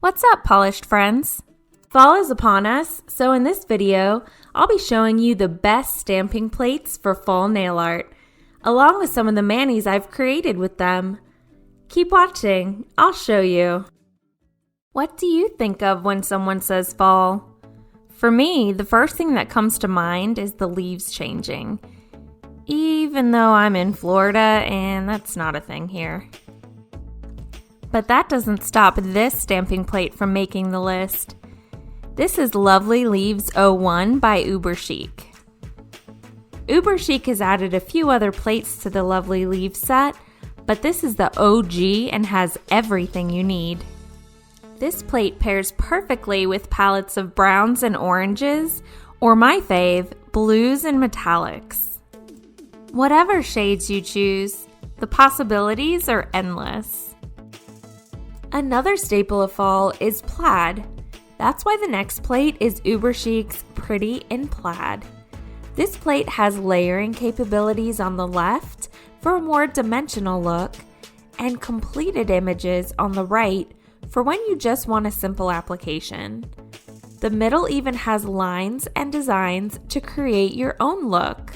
What's up, polished friends? Fall is upon us, so in this video, I'll be showing you the best stamping plates for fall nail art, along with some of the manis I've created with them. Keep watching, I'll show you. What do you think of when someone says fall? For me, the first thing that comes to mind is the leaves changing, even though I'm in Florida and that's not a thing here. But that doesn't stop this stamping plate from making the list. This is Lovely Leaves 01 by Uber Chic. Uber Chic has added a few other plates to the Lovely Leaves set, but this is the OG and has everything you need. This plate pairs perfectly with palettes of browns and oranges, or my fave, blues and metallics. Whatever shades you choose, the possibilities are endless. Another staple of fall is plaid. That's why the next plate is Uber Chic's Pretty in Plaid. This plate has layering capabilities on the left for a more dimensional look, and completed images on the right for when you just want a simple application. The middle even has lines and designs to create your own look.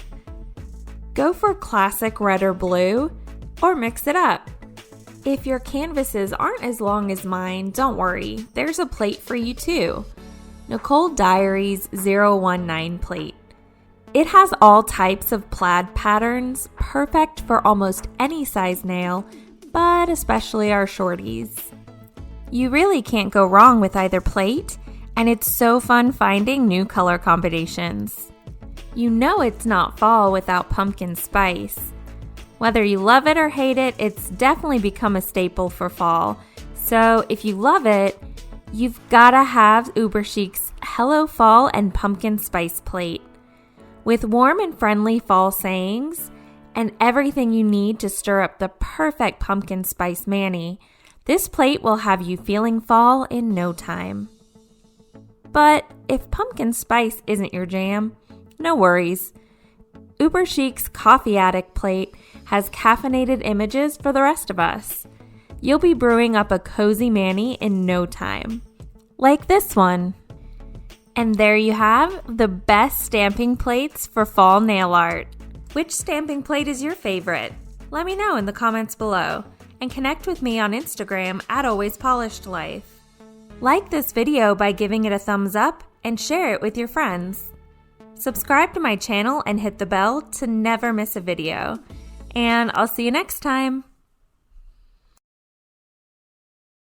Go for classic red or blue, or mix it up. If your canvases aren't as long as mine, don't worry, there's a plate for you too. Nicole Diary's 019 plate. It has all types of plaid patterns, perfect for almost any size nail, but especially our shorties. You really can't go wrong with either plate, and it's so fun finding new color combinations. You know it's not fall without pumpkin spice. Whether you love it or hate it, it's definitely become a staple for fall. So if you love it, you've gotta have Uber Chic's Hello Fall and Pumpkin Spice plate. With warm and friendly fall sayings and everything you need to stir up the perfect pumpkin spice mani, this plate will have you feeling fall in no time. But if pumpkin spice isn't your jam, no worries. Uber Chic's Coffee Addict plate has caffeinated images for the rest of us. You'll be brewing up a cozy mani in no time. Like this one. And there you have the best stamping plates for fall nail art. Which stamping plate is your favorite? Let me know in the comments below. And connect with me on Instagram at AlwaysPolishedLife. Like this video by giving it a thumbs up and share it with your friends. Subscribe to my channel and hit the bell to never miss a video. And I'll see you next time.